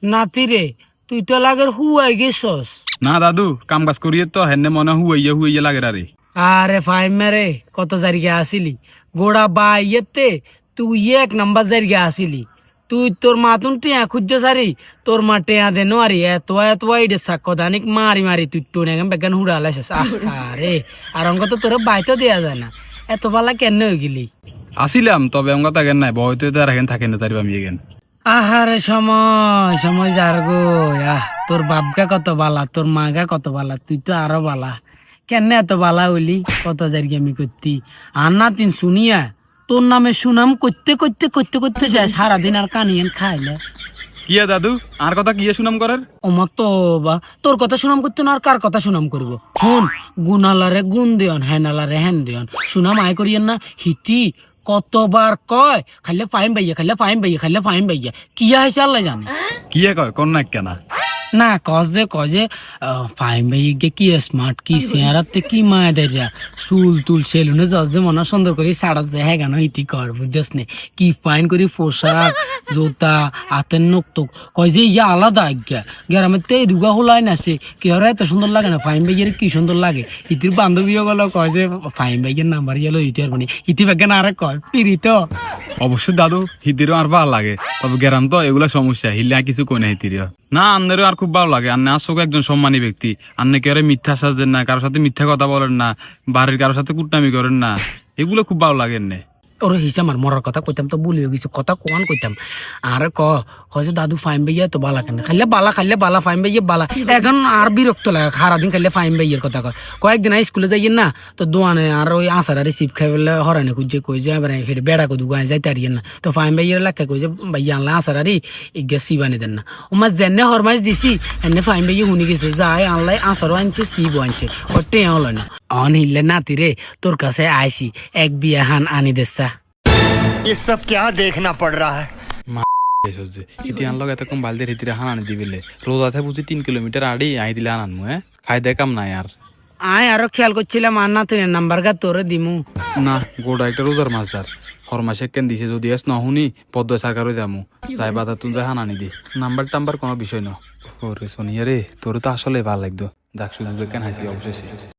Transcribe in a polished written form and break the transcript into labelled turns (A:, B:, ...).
A: নাতি রে, তুই তো লাগের হুয়াই গেছস।
B: না দাদু, কাম কাজ করিয়ে তো হেনে মনে হুয়াইয়া হুয়াইয়া লাগে রে।
A: আরে ফাইম মেরে কত জায়গা আসিলি গোড়া বাইয়েতে, তুই এক নাম্বার জায়গা আসিলি। তুই তোর মাতুন টিয়া খুঁজ সারি, তোর মা টিয়া দে নোয়ারি এত এত ইডে সাক্ষ্য দানিক মারি মারি তুই তো নেগাম বেগান হুড়া লাইছিস। আরে আর অঙ্ক তো তোর বাইতো দেয়া যায় না, এত বালা কেন হয়ে গেলি?
B: আসিলাম, তবে আমার থাকেন নাই, বয়তে তো আর এখন থাকেন না তারি আমি এগেন।
A: আহারে সময় সময় যার গো। তোর বাপগা কত বালা, তোর মাগা কত বালা, তুই তো আরো বালা। কেন এত বালা হইলি? কত জায়গা আমি করতি আর না তিন শুনিয়া তোর নামে সুনাম করতে করতে করতে করতে যায় সারাদিন আর কানিয়েন খাইলে।
B: কিয়া দাদু, আর কথা কিয়া সুনাম করার?
A: ওমা তো বা তোর কথা সুনাম করতো না আর কার কথা সুনাম করব? হন, গুনালারে গুণ দিয়ন, হেনালারে হেন দিয়ন, সুনাম আয় করিয়েন না। হিতি কতবার কয় খাইলে ফাইম বাইয়া, খাইলে ফাইম বাইয়া, খাইলে ফাইম বাইয়া, কিয়া হয়েছে আল্লাহ জানে।
B: কিয়া কয় কোন না কেনা?
A: না কজে ফাইম ভাই গে কি স্মার্ট, কি চেহারাতে কি মায়া দেয়া, চুল তুল সেলুনে যে মনে সুন্দর করে সারা যায় হ্যাঁ গানো ইতি কর বুঝছস নে, কি ফাইন করি পোশাক জুতা হাতের নখ টুক, কয় যে ইয়া আলাদা আজ্ঞা গ্রামের তে দুগা হোলাই নাছে কি আর এত সুন্দর লাগে না, ফাইম ভাইয়ের কি সুন্দর লাগে। ইতির বান্ধবীও গেল কয় যে ফাইম ভাইয়ের নাম্বার গেল ইতি আর মানে ইতি বেগান আরে কয় পিড়ি তো।
B: অবশ্যই দাদু, হিতিরও আর ভালো লাগে, তবে গেরাম তো এগুলা সমস্যা, হিলে আর কিছু কই না হিতিরও। না আন্নেরও আর খুব ভালো লাগে, আন্নে আসলে একজন সম্মানী ব্যক্তি, আন্নে কেউ মিথ্যা সাজেন না, কারোর সাথে মিথ্যা কথা বলেন না, বাড়ির কারোর সাথে কুটনামি করেন না, এগুলো খুব ভালো লাগে এনে।
A: ওর হিসাব আমার মরার কথা কইতাম তো ভুলে গেছি, কথা কোয়ান কইতাম। আর কয়ে দাদু ফাইম ভাইয়া তো বালা কেন, খাইলে বালা ফাইম ভাইয়া বালা। এখন আর বিরক্ত লাগে সারাদিন খাইলে ফাইম ভাইয়ের কথা কয়। কয়েকদিন স্কুলে যাইয়েন না তো দোয়ানে আর ওই আসার আর রিসিভ খাই বলে হরানে খুঁজছে কই যে এবার হেঁটে বেড়া কদু গায়ে যাইতে আরিয়েন না, তো ফাইম ভাইয়ের লেখা কই যে ভাইয়া আনলা আসার আরি ইগে সিবানি দেন না। ওমা জেনে হরমাইশ দিছি এনে ফাইম ভাইয়া শুনি গেছে যায় আনলাই আসারও আনছে সিবও আনছে, ওর টেয়া হলো না। অন হিললে নাতি রে, তোর কাছে আইসি এক বিয়া হান আনি দেসা।
C: ये सब क्या देखना पड़ रहा है।
B: ইতি আনলক এত কম বালদের হিতিরে হানানি দিবিলে রোজাতে বুঝি 3 কিলোমিটার আড়ি আই দিলে আনানমু খাই দে কাম নাই আর।
A: আয় আরো খেয়াল করছিলাম আর না তুই নাম্বার গা তোরে দিমু
B: না গোড়া একটা রোজার মাছ আর হরমাসে কেন দিছে যদি এস নহুনি পদ্ম সরকার যামু যাই বাধা তুই যাই হানানি দি নাম্বার টাম্বার কোনো বিষয় ন। ওরে সোনিয়া রে, তোর তো আসলে ভালো লাগতো, দেখ শুধু কেন হাসি অবশেষে।